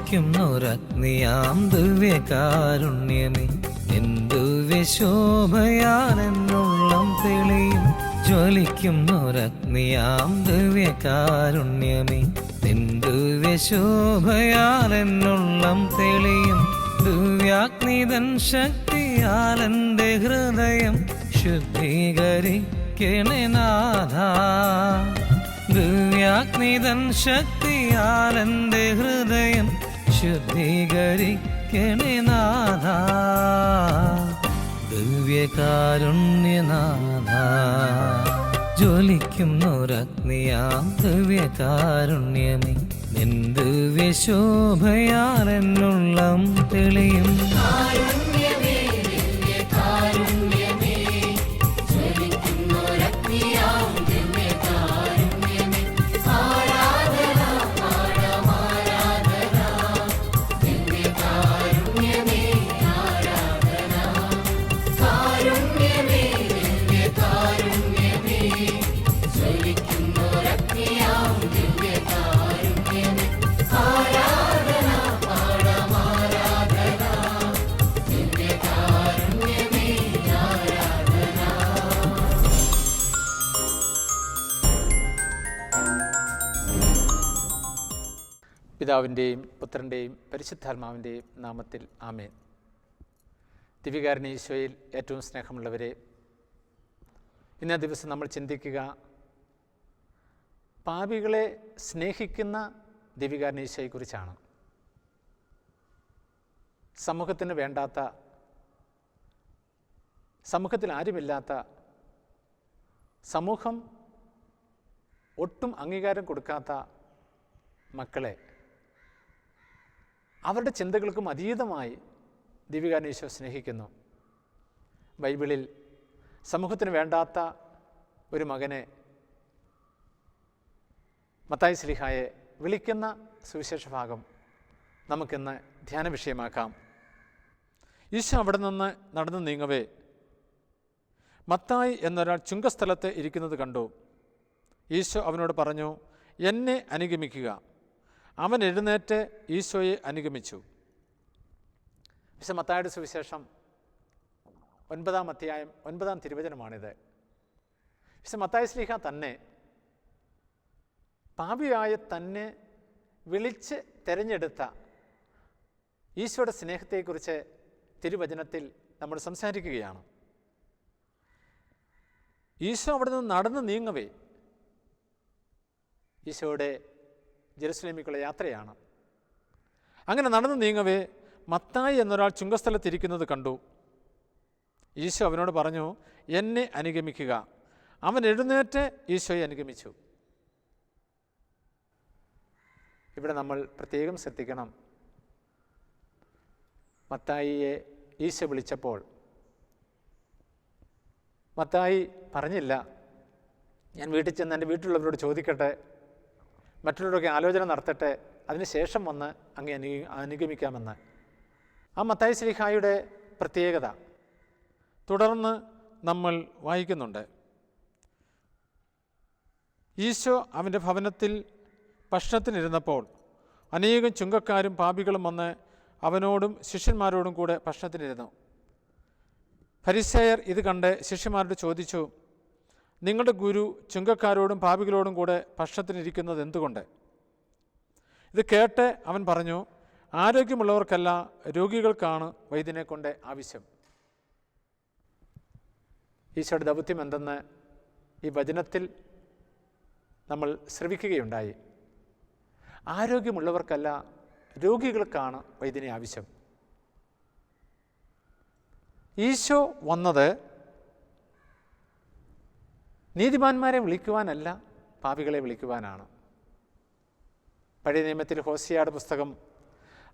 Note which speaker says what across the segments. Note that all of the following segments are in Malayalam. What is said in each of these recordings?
Speaker 1: ജ്വലിക്കുന്നൊരഗ്നിയാം ദിവ്യകാരുണ്യമേ, എന്തു വിശോഭയാലെന്നുള്ളം തെളിയും. ജ്വലിക്കുന്നൊരഗ്നിയാം ദിവ്യകാരുണ്യമേ, എന്തു വിശോഭയാലെന്നുള്ളം തെളിയും. ദിവ്യാഗ്നിതൻ ശക്തിയാലെന്റെ ഹൃദയം ശുദ്ധീകരിക്കണേ നാഥ. ദിവ്യാഗ്നിതൻ ശക്തിയാലെന്റെ ഹൃദയം ശുദ്ധീകരിക്കണേ നാഥ. ദിവ്യകാരുണ്യനാഥ, ജ്വലിക്കുന്നൊരഗ്നിയാം ദിവ്യകാരുണ്യമേ, നിൻ ദിവ്യശോഭയാലെന്നുള്ളം തെളിയും.
Speaker 2: പിതാവിൻ്റെയും പുത്രൻ്റെയും പരിശുദ്ധാത്മാവിൻ്റെയും നാമത്തിൽ ആമേൻ. ദിവ്യകാരുണ്യ ഈശോയിൽ ഏറ്റവും സ്നേഹമുള്ളവരെ, ഇന്നേ ദിവസം നമ്മൾ ചിന്തിക്കുക പാപികളെ സ്നേഹിക്കുന്ന ദിവ്യകാരുണ്യ ഈശോയെക്കുറിച്ചാണ്. സമൂഹത്തിന് വേണ്ടാത്ത, സമൂഹത്തിൽ ആരുമില്ലാത്ത, സമൂഹം ഒട്ടും അംഗീകാരം കൊടുക്കാത്ത മക്കളെ അവരുടെ ചിന്തകൾക്കും അതീതമായി ദിവ്യകാരുണ്യ ഈശോ സ്നേഹിക്കുന്നു. ബൈബിളിൽ സമൂഹത്തിന് വേണ്ടാത്ത ഒരു മകനെ മത്തായി ശ്ലീഹായെ വിളിക്കുന്ന സുവിശേഷ ഭാഗം നമുക്കിന്ന് ധ്യാന വിഷയമാക്കാം. ഈശോ അവിടെ നിന്ന് നടന്നു നീങ്ങവേ മത്തായി എന്നൊരാൾ ചുങ്കസ്ഥലത്ത് ഇരിക്കുന്നത് കണ്ടു. ഈശോ അവനോട് പറഞ്ഞു, എന്നെ അനുഗമിക്കുക. അവൻ എഴുന്നേറ്റ് ഈശോയെ അനുഗമിച്ചു. മത്തായിയുടെ സുവിശേഷം 9-ാം അധ്യായം 9-ാം തിരുവചനമാണിത്. മത്തായി ശ്ലീഹ തന്നെ പാപിയായ തന്നെ വിളിച്ച് തിരഞ്ഞെടുത്ത ഈശോയുടെ സ്നേഹത്തെക്കുറിച്ച് തിരുവചനത്തിൽ നമ്മൾ സംസാരിക്കുകയാണ്. ഈശോ അവിടെ നിന്ന് നടന്നു നീങ്ങവേ, ഈശോയുടെ ജെറുസലേമിലേക്കുള്ള യാത്രയാണ്. അങ്ങനെ നടന്നു നീങ്ങവേ മത്തായി എന്നൊരാൾ ചുങ്കസ്ഥലത്തിരിക്കുന്നത് കണ്ടു. ഈശോ അവനോട് പറഞ്ഞു, എന്നെ അനുഗമിക്കുക. അവൻ എഴുന്നേറ്റ് ഈശോയെ അനുഗമിച്ചു. ഇവിടെ നമ്മൾ പ്രത്യേകം ശ്രദ്ധിക്കണം. മത്തായിയെ ഈശോ വിളിച്ചപ്പോൾ മത്തായി പറഞ്ഞില്ല, ഞാൻ വീട്ടിൽ ചെന്ന് എൻ്റെ വീട്ടിലുള്ളവരോട് ചോദിക്കട്ടെ, മറ്റുള്ളവരൊക്കെ ആലോചന നടത്തട്ടെ, അതിനുശേഷം വന്ന് അങ്ങേ അനുഗമിക്കാമെന്ന്. ആ മത്തായി ശ്ലീഹായുടെ പ്രത്യേകത തുടർന്ന് നമ്മൾ വായിക്കുന്നുണ്ട്. ഈശോ അവൻ്റെ ഭവനത്തിൽ ഭക്ഷണത്തിനിരുന്നപ്പോൾ അനേകം ചുങ്കക്കാരും പാപികളും വന്ന് അവനോടും ശിഷ്യന്മാരോടും കൂടെ ഭക്ഷണത്തിനിരുന്നു. ഫരിസേയർ ഇത് കണ്ട് ശിഷ്യന്മാരോട് ചോദിച്ചു, നിങ്ങളുടെ ഗുരു ചുങ്കക്കാരോടും പാപികളോടും കൂടെ ഭക്ഷണത്തിനിരിക്കുന്നത് എന്തുകൊണ്ട്? ഇത് കേട്ട് അവൻ പറഞ്ഞു, ആരോഗ്യമുള്ളവർക്കല്ല, രോഗികൾക്കാണ് വൈദ്യനെ കൊണ്ട് ആവശ്യം. ഈശോയുടെ ദൗത്യം എന്തെന്ന് ഈ വചനത്തിൽ നമ്മൾ ശ്രവിക്കുകയുണ്ടായി. ആരോഗ്യമുള്ളവർക്കല്ല, രോഗികൾക്കാണ് വൈദ്യനെ ആവശ്യം. ഈശോ വന്നത് നീതിമാന്മാരെ വിളിക്കുവാനല്ല, പാപികളെ വിളിക്കുവാനാണ്. പഴയ നിയമത്തിൽ ഹോസിയയുടെ പുസ്തകം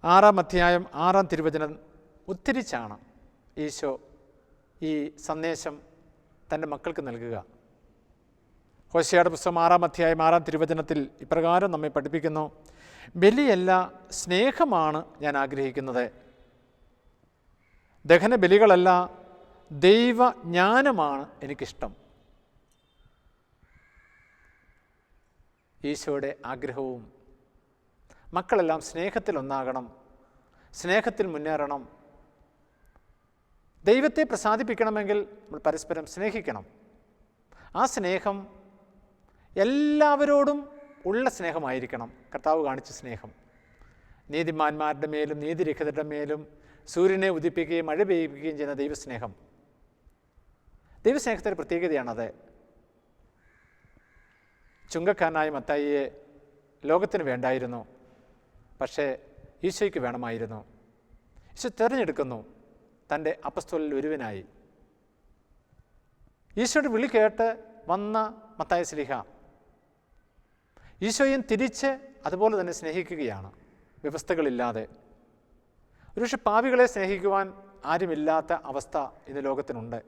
Speaker 2: 6-ാം അധ്യായം 6-ാം തിരുവചനം ഉദ്ധരിച്ചാണ് ഈശോ ഈ സന്ദേശം തൻ്റെ മക്കൾക്ക് നൽകുക. ഹോസിയയുടെ പുസ്തകം 6-ാം അധ്യായം 6-ാം തിരുവചനത്തിൽ ഇപ്രകാരം നമ്മെ പഠിപ്പിക്കുന്നു, ബലിയല്ല സ്നേഹമാണ് ഞാൻ ആഗ്രഹിക്കുന്നത്, ദഹന ബലികളല്ല ദൈവജ്ഞാനമാണ് എനിക്കിഷ്ടം. ഈശോയുടെ ആഗ്രഹവും മക്കളെല്ലാം സ്നേഹത്തിൽ ഒന്നാകണം, സ്നേഹത്തിൽ മുന്നേറണം. ദൈവത്തെ പ്രസാദിപ്പിക്കണമെങ്കിൽ നമ്മൾ പരസ്പരം സ്നേഹിക്കണം. ആ സ്നേഹം എല്ലാവരോടും ഉള്ള സ്നേഹമായിരിക്കണം. കർത്താവ് കാണിച്ച സ്നേഹം നീതിമാന്മാരുടെ മേലും നീതിരഹിതരുടെ മേലും സൂര്യനെ ഉദിപ്പിക്കുകയും മഴ പെയ്യിപ്പിക്കുകയും ചെയ്യുന്ന ദൈവസ്നേഹം. ദൈവസ്നേഹത്തിൻ്റെ പ്രത്യേകതയാണത്. ചുങ്കക്കാരനായ മത്തായിയെ ലോകത്തിന് വേണ്ടായിരുന്നു, പക്ഷേ ഈശോയ്ക്ക് വേണമായിരുന്നു. ഈശോ തിരഞ്ഞെടുക്കുന്നു തൻ്റെ അപ്പസ്തോലിൽ ഒരുവനായി. ഈശോയുടെ വിളി കേട്ട് വന്ന മത്തായി ശ്ലീഹ ഈശോയും തിരിച്ച് അതുപോലെ തന്നെ സ്നേഹിക്കുകയാണ്, വ്യവസ്ഥകളില്ലാതെ. ഒരുപക്ഷെ പാപികളെ സ്നേഹിക്കുവാൻ ആരുമില്ലാത്ത അവസ്ഥ ഇന്ന് ലോകത്തിനുണ്ട്.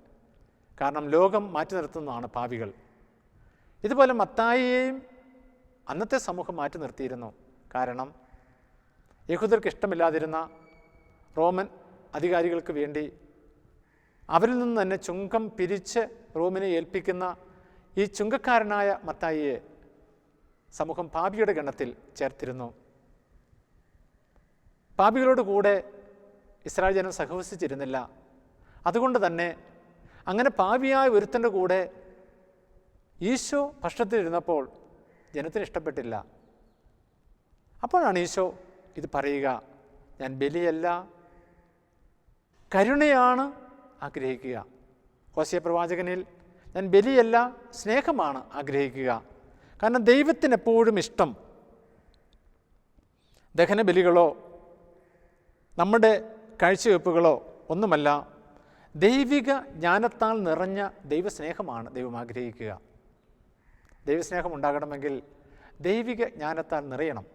Speaker 2: കാരണം ലോകം മാറ്റി നിർത്തുന്നതാണ് പാപികൾ. ഇതുപോലെ മത്തായിയെയും അന്നത്തെ സമൂഹം മാറ്റി നിർത്തിയിരുന്നു. കാരണം യഹൂദർക്ക് ഇഷ്ടമില്ലാതിരുന്ന റോമൻ അധികാരികൾക്ക് വേണ്ടി അവരിൽ നിന്ന് തന്നെ ചുങ്കം പിരിച്ച് റോമിനെ ഏൽപ്പിക്കുന്ന ഈ ചുങ്കക്കാരനായ മത്തായിയെ സമൂഹം പാപിയുടെ ഗണത്തിൽ ചേർത്തിരുന്നു. പാപികളോട് കൂടെ ഇസ്രായേൽ ജനം സഹവസിച്ചിരുന്നില്ല. അതുകൊണ്ട് തന്നെ അങ്ങനെ പാപിയായ ഒരുത്തൻ്റെ കൂടെ ഈശോ ഭക്ഷണത്തിലിരുന്നപ്പോൾ ജനത്തിന് ഇഷ്ടപ്പെട്ടില്ല. അപ്പോഴാണ് ഈശോ ഇത് പറയുക, ഞാൻ ബലിയല്ല കരുണയാണ് ആഗ്രഹിക്കുക. ഹോശേയ പ്രവാചകനിൽ ഞാൻ ബലിയല്ല സ്നേഹമാണ് ആഗ്രഹിക്കുക. കാരണം ദൈവത്തിന് എപ്പോഴും ഇഷ്ടം ദഹനബലികളോ നമ്മുടെ കാഴ്ചവെപ്പുകളോ ഒന്നുമല്ല, ദൈവിക ജ്ഞാനത്താൽ നിറഞ്ഞ ദൈവസ്നേഹമാണ് ദൈവം ആഗ്രഹിക്കുക. ദൈവസ്നേഹം ഉണ്ടാകണമെങ്കിൽ ദൈവിക ജ്ഞാനത്താൽ നിറയണം.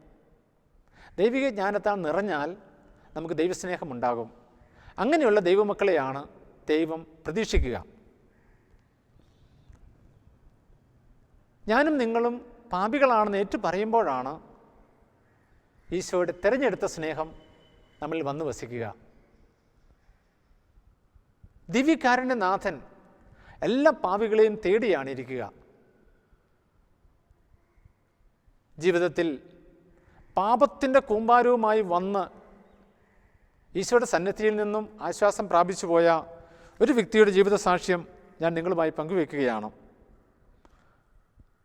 Speaker 2: ദൈവിക ജ്ഞാനത്താൽ നിറഞ്ഞാൽ നമുക്ക് ദൈവസ്നേഹം ഉണ്ടാകും. അങ്ങനെയുള്ള ദൈവമക്കളെയാണ് ദൈവം പ്രതീക്ഷിക്കുക. ഞാനും നിങ്ങളും പാപികളാണെന്ന് ഏറ്റു പറയുമ്പോഴാണ് ഈശോയുടെ തിരഞ്ഞെടുത്ത സ്നേഹം നമ്മളിൽ വന്നു വസിക്കുക. ദിവ്യകാരുണ്യനാഥൻ എല്ലാ പാപികളെയും തേടിയാണ് ഇരിക്കുക. ജീവിതത്തിൽ പാപത്തിൻ്റെ കൂമ്പാരവുമായി വന്ന് ഈശോയുടെ സന്നിധിയിൽ നിന്നും ആശ്വാസം പ്രാപിച്ചു പോയ ഒരു വ്യക്തിയുടെ ജീവിത സാക്ഷ്യം ഞാൻ നിങ്ങളുമായി പങ്കുവെക്കുകയാണ്.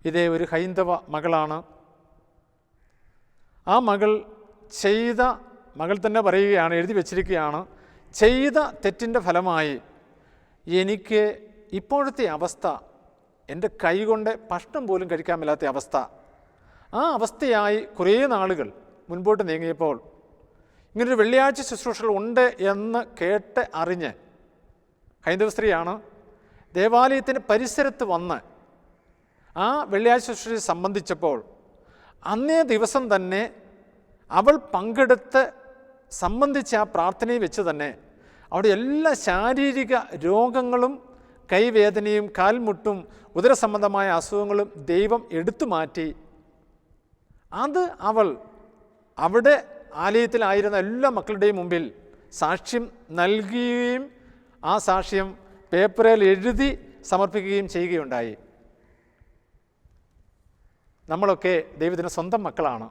Speaker 2: ഇതേ ഒരു ഹൈന്ദവ മകളാണ്. ആ മകൾ തന്നെ പറയുകയാണ്, എഴുതി വച്ചിരിക്കുകയാണ്, ചെയ്ത തെറ്റിൻ്റെ ഫലമായി എനിക്ക് ഇപ്പോഴത്തെ അവസ്ഥ, എൻ്റെ കൈകൊണ്ട് ഭക്ഷണം പോലും കഴിക്കാൻ മേലാത്ത അവസ്ഥ, ആ അവസ്ഥയായി കുറേ നാളുകൾ മുൻപോട്ട് നീങ്ങിയപ്പോൾ ഇങ്ങനൊരു വെള്ളിയാഴ്ച ശുശ്രൂഷകൾ ഉണ്ട് എന്ന് കേട്ട് അറിഞ്ഞ് ഹൈന്ദവ സ്ത്രീയാണ്, ദേവാലയത്തിൻ്റെ പരിസരത്ത് വന്ന് ആ വെള്ളിയാഴ്ച ശുശ്രൂഷയെ സംബന്ധിച്ചപ്പോൾ അന്നേ ദിവസം തന്നെ അവൾ പങ്കെടുത്ത് സംബന്ധിച്ച ആ പ്രാർത്ഥനയിൽ വെച്ച് തന്നെ അവിടെ എല്ലാ ശാരീരിക രോഗങ്ങളും കൈവേദനയും കാൽമുട്ടും ഉദരസംബന്ധമായ അസുഖങ്ങളും ദൈവം എടുത്തു മാറ്റി. അത് അവൾ അവിടെ ആലയത്തിലായിരുന്ന എല്ലാ മക്കളുടെയും മുമ്പിൽ സാക്ഷ്യം നൽകുകയും ആ സാക്ഷ്യം പേപ്പറിൽ എഴുതി സമർപ്പിക്കുകയും ചെയ്യുകയുണ്ടായി. നമ്മളൊക്കെ ദൈവത്തിന് സ്വന്തം മക്കളാണ്,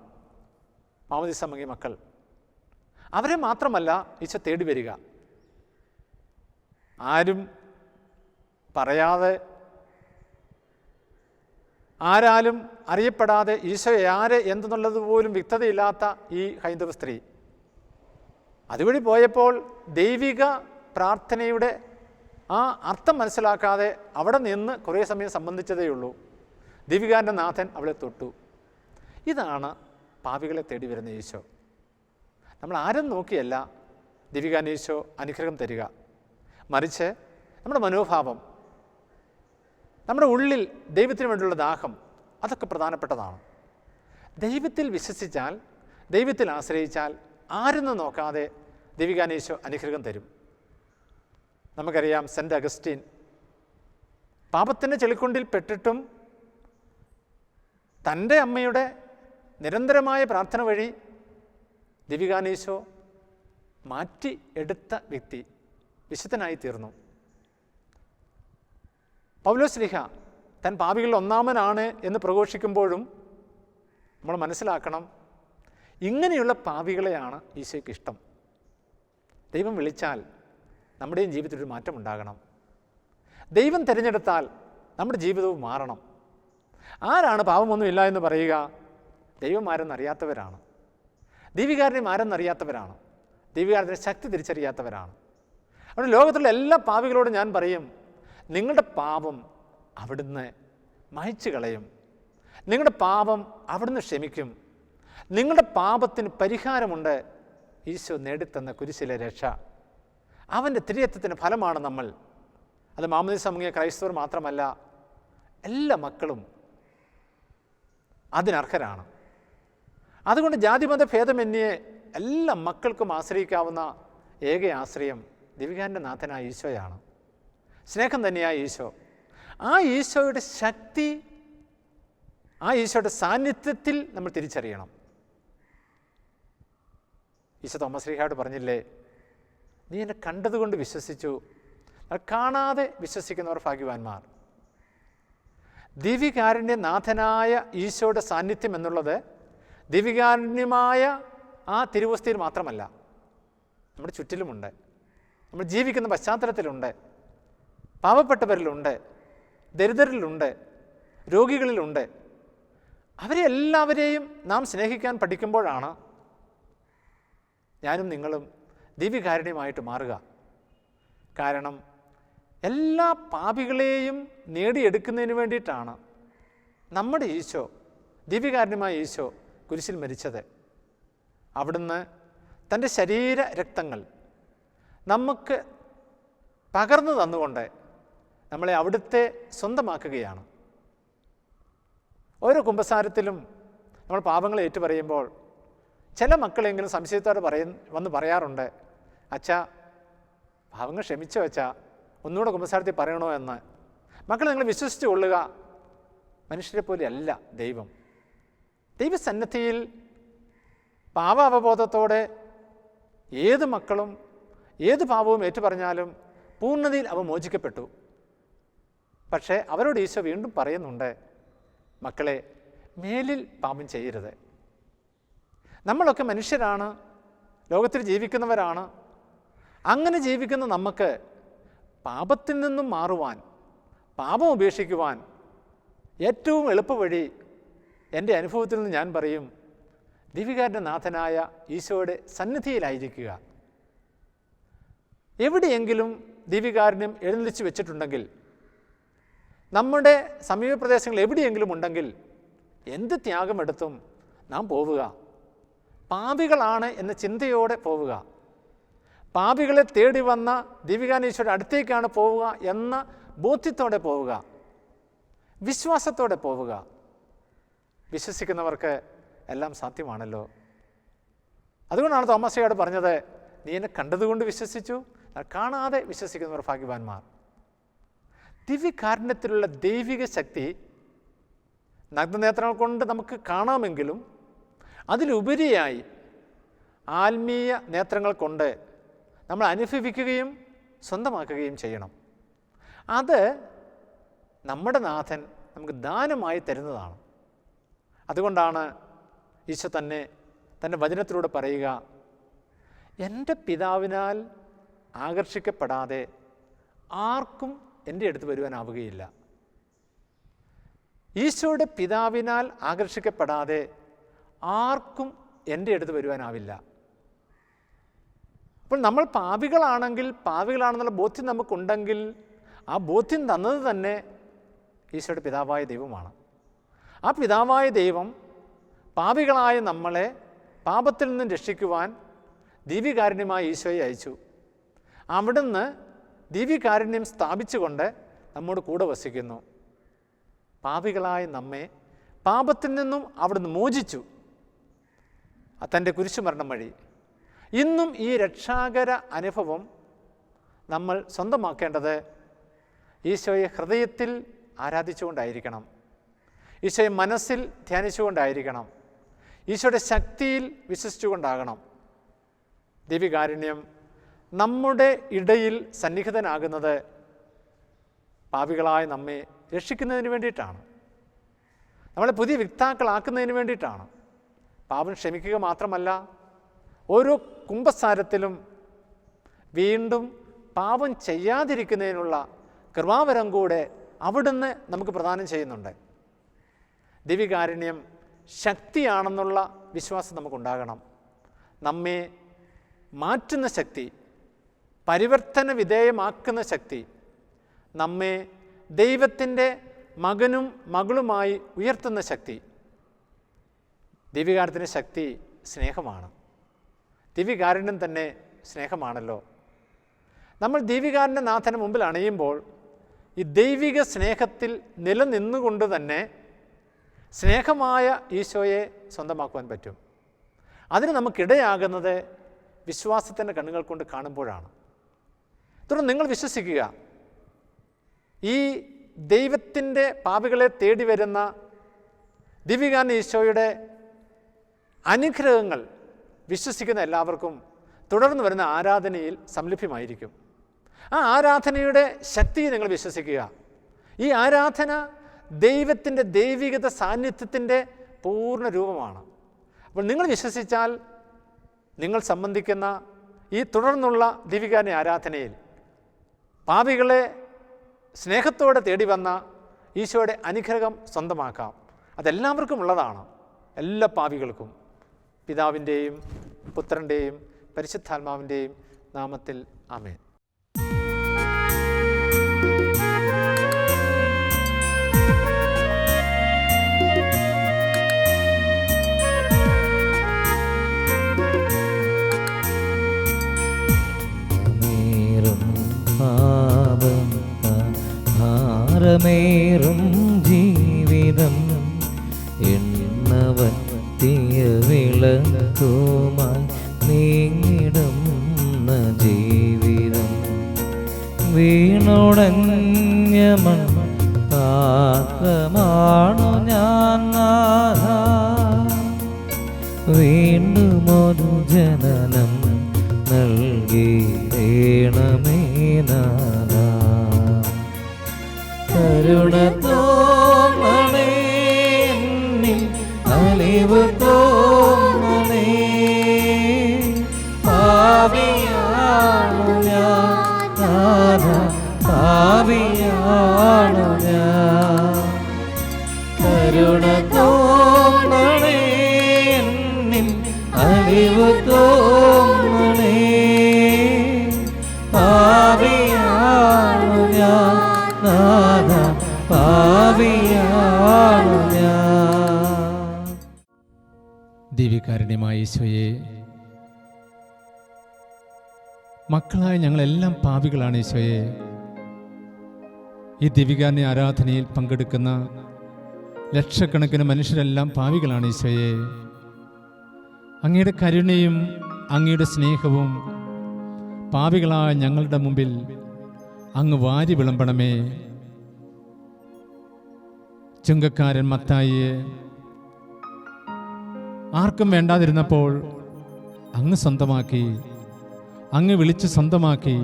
Speaker 2: മാമോദീസ മുങ്ങിയ മക്കൾ. അവരെ മാത്രമല്ല ഈശോ തേടി വരിക. ആരും പറയാതെ, ആരാലും അറിയപ്പെടാതെ, ഈശോയെ ആര് എന്തെന്നുള്ളത് പോലും വ്യക്തതയില്ലാത്ത ഈ ഹൈന്ദവ സ്ത്രീ അതുവഴി പോയപ്പോൾ ദൈവിക പ്രാർത്ഥനയുടെ ആ അർത്ഥം മനസ്സിലാക്കാതെ അവിടെ നിന്ന് കുറേ സമയം സംബന്ധിച്ചതേയുള്ളൂ. ദൈവികാൻ്റെ നാഥൻ അവളെ തൊട്ടു. ഇതാണ് പാപികളെ തേടി വരുന്ന ഈശോ. നമ്മൾ ആരും നോക്കിയല്ല ദൈവികാൻ ഈശോ അനുഗ്രഹം തരിക, മറിച്ച് നമ്മുടെ മനോഭാവം, നമ്മുടെ ഉള്ളിൽ ദൈവത്തിന് വേണ്ടിയുള്ള ദാഹം, അതൊക്കെ പ്രധാനപ്പെട്ടതാണ്. ദൈവത്തിൽ വിശ്വസിച്ചാൽ, ദൈവത്തിൽ ആശ്രയിച്ചാൽ ആരെന്ന് നോക്കാതെ ദൈവികാൻ ഈശോ അനുഗ്രഹം തരും. നമുക്കറിയാം, സെൻറ്റ് അഗസ്റ്റീൻ പാപത്തിൻ്റെ ചെളിക്കുണ്ടിൽ പെട്ടിട്ടും തൻ്റെ അമ്മയുടെ നിരന്തരമായ പ്രാർത്ഥന വഴി ദൈവികാനീശോ മാറ്റി എടുത്ത വ്യക്തി വിശുദ്ധനായി തീർന്നു. പൗലോസ്ലീഹ താൻ പാപികളിൽ ഒന്നാമനാണ് എന്ന് പ്രഘോഷിക്കുമ്പോഴും നമ്മൾ മനസ്സിലാക്കണം, ഇങ്ങനെയുള്ള പാപികളെയാണ് ഈശോയ്ക്ക് ഇഷ്ടം. ദൈവം വിളിച്ചാൽ നമ്മുടെയും ജീവിതത്തിൽ ഒരു മാറ്റമുണ്ടാകണം. ദൈവം തിരഞ്ഞെടുത്താൽ നമ്മുടെ ജീവിതവും മാറണം. ആരാണ് പാപമൊന്നുമില്ല എന്ന് പറയുക? ദൈവം ആരെന്നറിയാത്തവരാണ്, ദൈവികാരനെയും ആരെന്നറിയാത്തവരാണ്, ദൈവികാരൻ്റെ ശക്തി തിരിച്ചറിയാത്തവരാണ്. അവിടെ ലോകത്തുള്ള എല്ലാ പാപികളോടും ഞാൻ പറയും, നിങ്ങളുടെ പാപം അവിടുന്ന് മായ്ച്ചു കളയും. നിങ്ങളുടെ പാപം അവിടുന്ന് ക്ഷമിക്കും. നിങ്ങളുടെ പാപത്തിന് പരിഹാരമുണ്ട്. ഈശോ നേടിത്തന്ന കുരിശിലെ രക്ഷ, അവൻ്റെ തിരുരക്തത്തിൻ്റെ ഫലമാണ് നമ്മൾ. അത് മാമോദീസ മുങ്ങിയ ക്രൈസ്തവർ മാത്രമല്ല, എല്ലാ മക്കളും അതിനർഹരാണ്. അതുകൊണ്ട് ജാതിമത ഭേദമന്യേ എല്ലാ മക്കൾക്കും ആശ്രയിക്കാവുന്ന ഏക ആശ്രയം ദിവികാരൻ്റെ നാഥനായ ഈശോയാണ്. സ്നേഹം തന്നെയായ ഈശോ. ആ ഈശോയുടെ ശക്തി, ആ ഈശോയുടെ സാന്നിധ്യത്തിൽ നമ്മൾ തിരിച്ചറിയണം. ഈശോ തോമസ് ശ്ലീഹായോട് പറഞ്ഞില്ലേ, നീ എന്നെ കണ്ടതുകൊണ്ട് വിശ്വസിച്ചു, കാണാതെ വിശ്വസിക്കുന്നവർ ഭാഗ്യവാന്മാർ. ദിവികാരുണ്യ നാഥനായ ഈശോയുടെ സാന്നിധ്യം എന്നുള്ളത് ദിവികാരുണ്യമായ ആ തിരുവസ്ഥയിൽ മാത്രമല്ല, നമ്മുടെ ചുറ്റിലുമുണ്ട്, നമ്മൾ ജീവിക്കുന്ന പശ്ചാത്തലത്തിലുണ്ട്, പാവപ്പെട്ടവരിലുണ്ട്, ദരിദ്രരിലുണ്ട്, രോഗികളിലുണ്ട്. അവരെ എല്ലാവരെയും നാം സ്നേഹിക്കാൻ പഠിക്കുമ്പോഴാണ് ഞാനും നിങ്ങളും ദിവ്യകാരുണ്യമായിട്ട് മാറുക. കാരണം എല്ലാ പാപികളെയും നേടിയെടുക്കുന്നതിന് വേണ്ടിയിട്ടാണ് നമ്മുടെ ഈശോ, ദിവ്യകാരുണ്യമായ ഈശോ കുരിശിൽ മരിച്ചത്. അവിടുന്ന് തൻ്റെ ശരീര രക്തങ്ങൾ നമുക്ക് പകർന്നു തന്നുകൊണ്ട് നമ്മളെ അവിടുത്തെ സ്വന്തമാക്കുകയാണ്. ഓരോ കുമ്പസാരത്തിലും നമ്മൾ പാപങ്ങളെ ഏറ്റുപറയുമ്പോൾ ചില മക്കളെങ്കിലും സംശയത്തോടെ വന്ന് പറയാറുണ്ട്, അച്ഛാ പാപങ്ങൾ ക്ഷമിച്ചോ അച്ഛാ, ഒന്നുകൂടെ കുമ്പസാരത്തിൽ പറയണോ എന്ന്. മക്കൾ നിങ്ങൾ വിശ്വസിച്ച് കൊള്ളുക, മനുഷ്യരെ പോലെയല്ല ദൈവം. ദൈവസന്നിധിയിൽ പാപാവബോധത്തോടെ ഏത് മക്കളും ഏത് പാപവും ഏറ്റുപറഞ്ഞാലും പൂർണ്ണതയിൽ അവ മോചിക്കപ്പെട്ടു. പക്ഷേ അവരോട് ഈശോ വീണ്ടും പറയുന്നുണ്ട്, മക്കളെ മേലിൽ പാപം ചെയ്യരുത്. നമ്മളൊക്കെ മനുഷ്യരാണ്, ലോകത്തിൽ ജീവിക്കുന്നവരാണ്. അങ്ങനെ ജീവിക്കുന്ന നമുക്ക് പാപത്തിൽ നിന്നും മാറുവാൻ, പാപം ഉപേക്ഷിക്കുവാൻ ഏറ്റവും എളുപ്പവഴി എൻ്റെ അനുഭവത്തിൽ നിന്ന് ഞാൻ പറയും, ദിവ്യകാരുണ്യ നാഥനായ ഈശോയുടെ സന്നിധിയിലായിരിക്കുക. എവിടെയെങ്കിലും ദിവ്യകാരുണ്യം എഴുന്നള്ളിച്ച് വെച്ചിട്ടുണ്ടെങ്കിൽ, നമ്മുടെ സമീപ പ്രദേശങ്ങൾ എവിടെയെങ്കിലും ഉണ്ടെങ്കിൽ എന്ത് ത്യാഗമെടുത്തും നാം പോവുക. പാപികളാണ് എന്ന ചിന്തയോടെ പോവുക. പാപികളെ തേടി വന്ന ദിവ്യകാരുണ്യ അടുത്തേക്കാണ് പോവുക എന്ന ബോധ്യത്തോടെ പോവുക, വിശ്വാസത്തോടെ പോവുക. വിശ്വസിക്കുന്നവർക്ക് എല്ലാം സാധ്യമാണല്ലോ. അതുകൊണ്ടാണ് തോമസ് ശ്ലീഹായോട് പറഞ്ഞത്, നീ എന്നെ കണ്ടതുകൊണ്ട് വിശ്വസിച്ചു, കാണാതെ വിശ്വസിക്കുന്നവർ ഭാഗ്യവാന്മാർ. ദിവ്യകാരുണ്യത്തിലുള്ള ദൈവിക ശക്തി നഗ്നനേത്രങ്ങൾ കൊണ്ട് നമുക്ക് കാണാമെങ്കിലും അതിലുപരിയായി ആത്മീയ നേത്രങ്ങൾ കൊണ്ട് നമ്മൾ അനുഭവിക്കുകയും സ്വന്തമാക്കുകയും ചെയ്യണം. അത് നമ്മുടെ നാഥൻ നമുക്ക് ദാനമായി തരുന്നതാണ്. അതുകൊണ്ടാണ് ഈശോ തന്നെ തൻ്റെ വചനത്തിലൂടെ പറയുക, എൻ്റെ പിതാവിനാൽ ആകർഷിക്കപ്പെടാതെ ആർക്കും എൻ്റെ അടുത്ത് വരുവാനാവുകയില്ല. ഈശോയുടെ പിതാവിനാൽ ആകർഷിക്കപ്പെടാതെ ആർക്കും എൻ്റെ അടുത്ത് വരുവാനാവില്ല. അപ്പോൾ നമ്മൾ പാപികളാണെങ്കിൽ, പാപികളാണെന്നുള്ള ബോധ്യം നമുക്കുണ്ടെങ്കിൽ, ആ ബോധ്യം തന്നത് തന്നെ ഈശോയുടെ പിതാവായ ദൈവമാണ്. ആ പിതാവായ ദൈവം പാപികളായ നമ്മളെ പാപത്തിൽ നിന്നും രക്ഷിക്കുവാൻ ദിവ്യകാരുണ്യമായ ഈശോയെ അയച്ചു. അവിടുന്ന് ദിവ്യകാരുണ്യം സ്ഥാപിച്ചുകൊണ്ട് നമ്മോട് കൂടെ വസിക്കുന്നു. പാപികളായ നമ്മെ പാപത്തിൽ നിന്നും അവിടുന്ന് മോചിച്ചു തൻ്റെ കുരിശുമരണം വഴി. ഇന്നും ഈ രക്ഷാകര അനുഭവം നമ്മൾ സ്വന്തമാക്കേണ്ടത് ഈശോയെ ഹൃദയത്തിൽ ആരാധിച്ചുകൊണ്ടായിരിക്കണം, ഈശോയെ മനസ്സിൽ ധ്യാനിച്ചുകൊണ്ടായിരിക്കണം, ഈശോയുടെ ശക്തിയിൽ വിശ്വസിച്ചുകൊണ്ടാകണം. ദിവ്യകാരുണ്യം നമ്മുടെ ഇടയിൽ സന്നിഹിതനാകുന്നത് പാപികളായ നമ്മെ രക്ഷിക്കുന്നതിന് വേണ്ടിയിട്ടാണ്, നമ്മളെ പുതിയ വ്യക്താക്കളാക്കുന്നതിന് വേണ്ടിയിട്ടാണ്. പാപം ക്ഷമിക്കുക മാത്രമല്ല, ഓരോ കുമ്പസാരത്തിലും വീണ്ടും പാപം ചെയ്യാതിരിക്കുന്നതിനുള്ള കൃപാവരം കൂടെ അവിടുന്ന് നമുക്ക് പ്രദാനം ചെയ്യുന്നുണ്ട്. ദിവ്യകാരുണ്യം ശക്തിയാണെന്നുള്ള വിശ്വാസം നമുക്കുണ്ടാകണം. നമ്മെ മാറ്റുന്ന ശക്തി, പരിവർത്തന വിധേയമാക്കുന്ന ശക്തി, നമ്മെ ദൈവത്തിൻ്റെ മകനും മകളുമായി ഉയർത്തുന്ന ശക്തി. ദിവ്യകാരുണ്യത്തിൻ്റെ ശക്തി സ്നേഹമാണ്. ദിവ്യകാരുണ്യം തന്നെ സ്നേഹമാണല്ലോ. നമ്മൾ ദിവ്യകാരുണ്യനാഥന് മുമ്പിൽ അണയുമ്പോൾ ഈ ദൈവിക സ്നേഹത്തിൽ നിലനിന്നുകൊണ്ട് തന്നെ സ്നേഹമായ ഈശോയെ സ്വന്തമാക്കുവാൻ പറ്റും. അതിന് നമുക്കിടയാകുന്നത് വിശ്വാസത്തിൻ്റെ കണ്ണുകൾ കൊണ്ട് കാണുമ്പോഴാണ്. തുടർന്ന് നിങ്ങൾ വിശ്വസിക്കുക, ഈ ദൈവത്തിൻ്റെ പാപികളെ തേടി വരുന്ന ദിവ്യകാരുണ്യ ഈശോയുടെ അനുഗ്രഹങ്ങൾ വിശ്വസിക്കുന്ന എല്ലാവർക്കും തുടർന്ന് വരുന്ന ആരാധനയിൽ സംലഭ്യമായിരിക്കും. ആ ആരാധനയുടെ ശക്തിയെ നിങ്ങൾ വിശ്വസിക്കുക. ഈ ആരാധന ദൈവത്തിൻ്റെ ദൈവികത സാന്നിധ്യത്തിൻ്റെ പൂർണ്ണ രൂപമാണ്. അപ്പോൾ നിങ്ങൾ വിശ്വസിച്ചാൽ നിങ്ങൾ സംബന്ധിക്കുന്ന ഈ തുടർന്നുള്ള ദിവ്യകാരുണ്യ ആരാധനയിൽ പാപികളെ സ്നേഹത്തോടെ തേടി വന്ന ഈശോയുടെ അനുഗ്രഹം സ്വന്തമാക്കാം. അതെല്ലാവർക്കും ഉള്ളതാണ്, എല്ലാ പാപികൾക്കും. പിതാവിൻ്റെയും പുത്രൻ്റെയും പരിശുദ്ധാത്മാവിൻ്റെയും നാമത്തിൽ ആമേൻ.
Speaker 1: ഭാരമേറും ജീവിതം എണ്ണവറ്റിയ വിളക്കുമായി നീങ്ങിടുന്ന ജീവിതം വീണുടഞ്ഞ പാത്രമാണു ഞാൻ നാഥ, വീണ്ടുമൊരു ജനനം നൽകിടേണമേ നാഥ. കരുണ തോന്നണേ, എന്നിൽ അലിവ് തോന്നണേ, പാപിയാണു ഞാൻ നാഥ, പാപിയാണു ഞാൻ. കരുണ തോന്നണേ, എന്നിൽ അലിവ് തോന്നണേ, പാപിയാണു ഞാൻ നാഥ, പാപിയാണു ഞാൻ.
Speaker 3: ദിവ്യകാരുണ്യമായ ഈശോയെ, മക്കളായ ഞങ്ങളെല്ലാം പാപികളാണ് ഈശോയെ. ഈ ദിവ്യകാരുണ്യ ആരാധനയിൽ പങ്കെടുക്കുന്ന ലക്ഷക്കണക്കിന് മനുഷ്യരെല്ലാം പാപികളാണ് ഈശോയെ. അങ്ങയുടെ കരുണയും അങ്ങയുടെ സ്നേഹവും പാപികളായ ഞങ്ങളുടെ മുമ്പിൽ അങ്ങ് വാരി വിളമ്പണമേ. ചുങ്കക്കാരൻ മത്തായിയെ ആർക്കും വേണ്ടാതിരുന്നപ്പോൾ അങ്ങ് സ്വന്തമാക്കി, അങ്ങ് വിളിച്ച് സ്വന്തമാക്കി,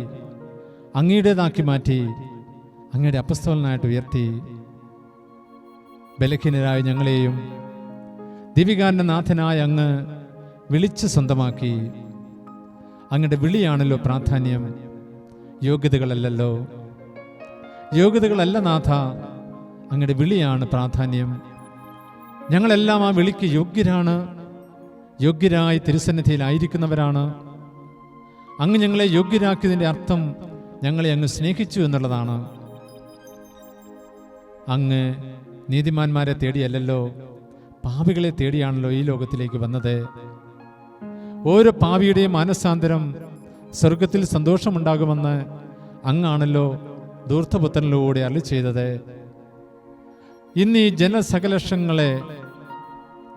Speaker 3: അങ്ങയുടേതാക്കി മാറ്റി, അങ്ങയുടെ അപ്പസ്തോലനായിട്ട് ഉയർത്തി. ബലഹീനരായ ഞങ്ങളെയും ദിവ്യകാരുണ്യനാഥനായ അങ്ങ് വിളിച്ച് സ്വന്തമാക്കി. അങ്ങയുടെ വിളിയാണല്ലോ പ്രാധാന്യം, യോഗ്യതകളല്ലല്ലോ. യോഗ്യതകളല്ല നാഥ, അങ്ങയുടെ വിളിയാണ് പ്രാധാന്യം. ഞങ്ങളെല്ലാം ആ വിളിക്ക് യോഗ്യരാണ്, യോഗ്യരായി തിരുസന്നിധിയിലായിരിക്കുന്നവരാണ്. അങ്ങ് ഞങ്ങളെ യോഗ്യരാക്കിയതിൻ്റെ അർത്ഥം ഞങ്ങളെ അങ്ങ് സ്നേഹിച്ചു എന്നുള്ളതാണ്. അങ്ങ് നീതിമാന്മാരെ തേടിയല്ലല്ലോ, പാപികളെ തേടിയാണല്ലോ ഈ ലോകത്തിലേക്ക് വന്നത്. ഓരോ പാപിയുടെയും മാനസാന്തരം സ്വർഗത്തിൽ സന്തോഷമുണ്ടാകുമെന്ന് അങ്ങാണല്ലോ ധൂർത്തപുത്രനിലൂടെ അരുളി ചെയ്തത്. ഇന്ന് ഈ ജനസകലക്ഷങ്ങളെ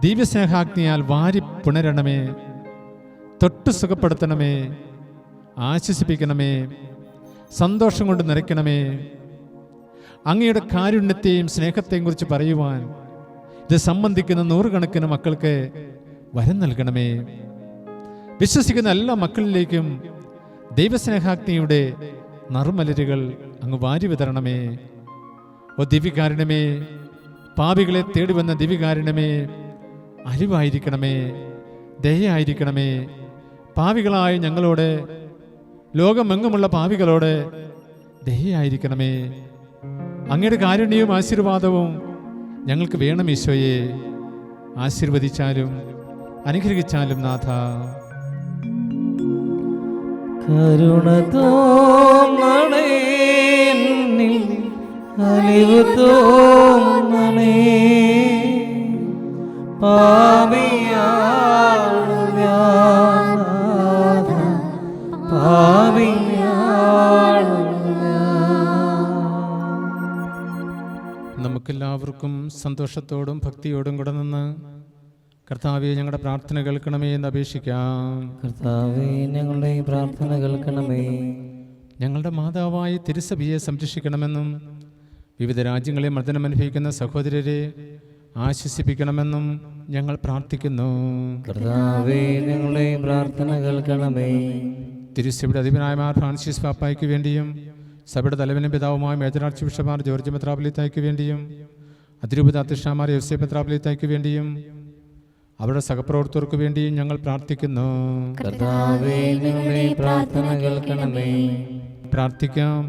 Speaker 3: ദിവ്യസ്നേഹാഗ്നിയാൽ വാരി പുണരണമേ, തൊട്ട് സുഖപ്പെടുത്തണമേ, ആശ്വസിപ്പിക്കണമേ, സന്തോഷം കൊണ്ട് നിറയ്ക്കണമേ. അങ്ങയുടെ കാരുണ്യത്തെയും സ്നേഹത്തെയും കുറിച്ച് പറയുവാൻ ഇത് സംബന്ധിക്കുന്ന നൂറുകണക്കിന് മക്കൾക്ക് വരം നൽകണമേ. വിശ്വസിക്കുന്ന എല്ലാ മക്കളിലേക്കും ദൈവസ്നേഹാഗ്നിയുടെ നറുമലരുകൾ അങ്ങ് വാരി വിതരണമേ. ഓ ദിവ്യകാരുണ്യമേ, പാപികളെ തേടി വന്ന ദിവ്യകാരുണ്യമേ, അലിവായിരിക്കണമേ, ദയയായിരിക്കണമേ. പാപികളായ ഞങ്ങളോട്, ലോകമെങ്ങുമുള്ള പാപികളോട് ദയയായിരിക്കണമേ. അങ്ങയുടെ കാരുണ്യവും ആശീർവാദവും ഞങ്ങൾക്ക് വേണം ഈശോയെ. ആശീർവദിച്ചാലും അനുഗ്രഹിച്ചാലും നാഥ.
Speaker 1: കരുണ തോന്നണേ, എന്നിൽ അലിവ് തോന്നണേ. പാപിയാണു ഞാൻ നാഥ, പാപിയാണു ഞാൻ.
Speaker 3: നമുക്കെല്ലാവർക്കും സന്തോഷത്തോടും ഭക്തിയോടും കൂടെ നിന്ന് കർത്താവെ ഞങ്ങളുടെ പ്രാർത്ഥന കേൾക്കണമേ എന്ന് അപേക്ഷിക്കാം.
Speaker 1: കർത്താവേ, ഞങ്ങളുടെ ഈ പ്രാർത്ഥന കേൾക്കണമേ.
Speaker 3: ഞങ്ങളുടെ മാതാവായ തിരുസഭയെ സംരക്ഷിക്കണമെന്നും വിവിധ രാജ്യങ്ങളെ മർദ്ദനമനുഭവിക്കുന്ന സഹോദരരെ ആശ്വസിപ്പിക്കണമെന്നും ഞങ്ങൾ പ്രാർത്ഥിക്കുന്നു.
Speaker 1: കർത്താവേ, ഞങ്ങളുടെ ഈ പ്രാർത്ഥന കേൾക്കണമേ.
Speaker 3: തിരുസഭയുടെ അധിപനായ മാർ ഫ്രാൻസിസ് പാപ്പായ്ക്ക് വേണ്ടിയും സഭയുടെ തലവനും പിതാവുമായ മേജർ ആർച്ച് ബിഷപ്പ് ജോർജ് മെത്രാപ്പൊലീത്തായ്ക്ക് വേണ്ടിയും അതിരൂപത അധ്യക്ഷന്മാർ യോസേഫ് മെത്രാപ്പൊലീത്തായ്ക്ക് വേണ്ടിയും അവരുടെ സഹപ്രവർത്തകർക്ക് വേണ്ടിയും ഞങ്ങൾ പ്രാർത്ഥിക്കുന്നു.
Speaker 1: കർത്താവേ, ഞങ്ങളുടെ ഈ പ്രാർത്ഥന കേൾക്കണമേ.
Speaker 3: പ്രാർത്ഥിക്കാം.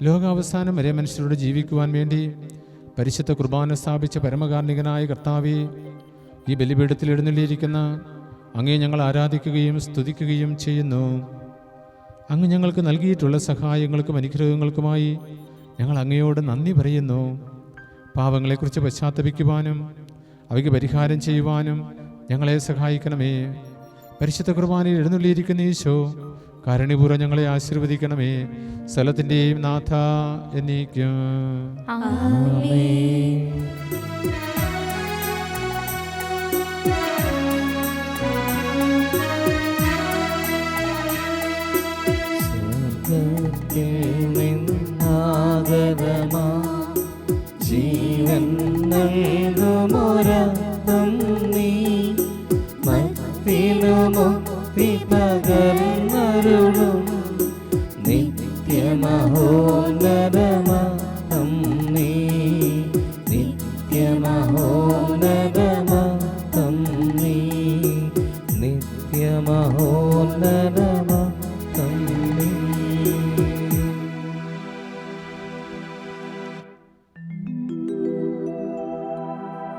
Speaker 3: ലോകാവസാനം വരെ മനുഷ്യരോട് ജീവിക്കുവാൻ വേണ്ടി പരിശുദ്ധ കുർബാന സ്ഥാപിച്ച പരമകാർണികനായ കർത്താവേ, ഈ ബലിപീഠത്തിൽ എഴുന്നള്ളിയിരിക്കുന്ന അങ്ങേ ഞങ്ങൾ ആരാധിക്കുകയും സ്തുതിക്കുകയും ചെയ്യുന്നു. അങ്ങ് ഞങ്ങൾക്ക് നൽകിയിട്ടുള്ള സഹായങ്ങൾക്കും അനുഗ്രഹങ്ങൾക്കുമായി ഞങ്ങൾ അങ്ങയോട് നന്ദി പറയുന്നു. പാവങ്ങളെക്കുറിച്ച് പശ്ചാത്തപിക്കുവാനും അവയ്ക്ക് പരിഹാരം ചെയ്യുവാനും ഞങ്ങളെ സഹായിക്കണമേ. പരിശുദ്ധ കുർബാനയിൽ എഴുന്നള്ളിയിരിക്കുന്ന ഈശോ കാരുണ്യപൂർവ്വം ഞങ്ങളെ ആശീർവദിക്കണമേ. സ്ഥലത്തിൻ്റെയും നാഥ എന്നേക്കും.
Speaker 1: ജീവൻ നൽകുമൊരപ്പം നീ, മത്തിനു മുക്തി പകർന്നരുളും നിത്യമഹോന്നതമം നീ, നിത്യമഹോന്നതമം നീ, നിത്യമഹോന്നതമം നീ.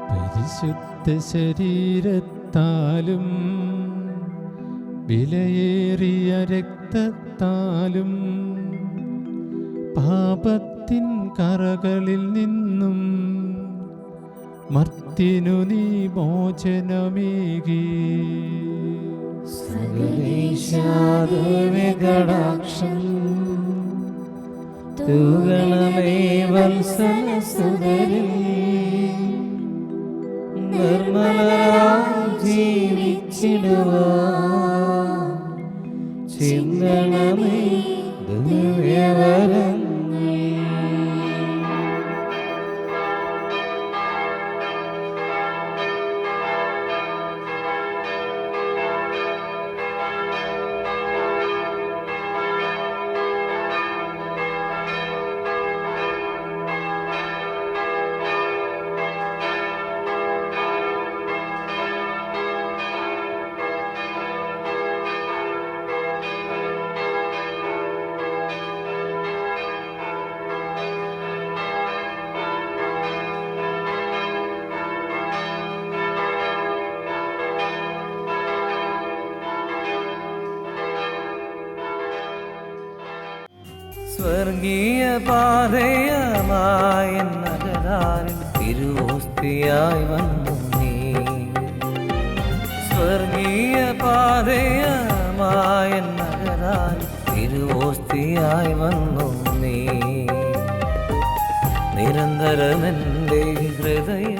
Speaker 3: പരിശുദ്ധ ശരീരത്താലും വിലയേറിയ രക്തത്താലും പാപത്തിൻ കറകളിൽ നിന്നും മർത്യനു നീ മോചനമേകി.
Speaker 1: സകലേശാദുവികടാക്ഷം തൂഗണമേ വത്സലസുതരിൽ, നിർമ്മലരായി ജീവിച്ചിടുവാൻ ചിന്തണമേ ദിവ്യവരങ്ങൾ. സ്വർഗീയ പാതയമായ നഗരാരിൽ തിരുവോസ്തിയായി വന്നു നീ, സ്വർഗീയ പാതയമായ നഗരാരിൽ തിരുവോസ്തിയായി വന്നു നീ. നിരന്തരമെൻ്റെ ഹൃദയ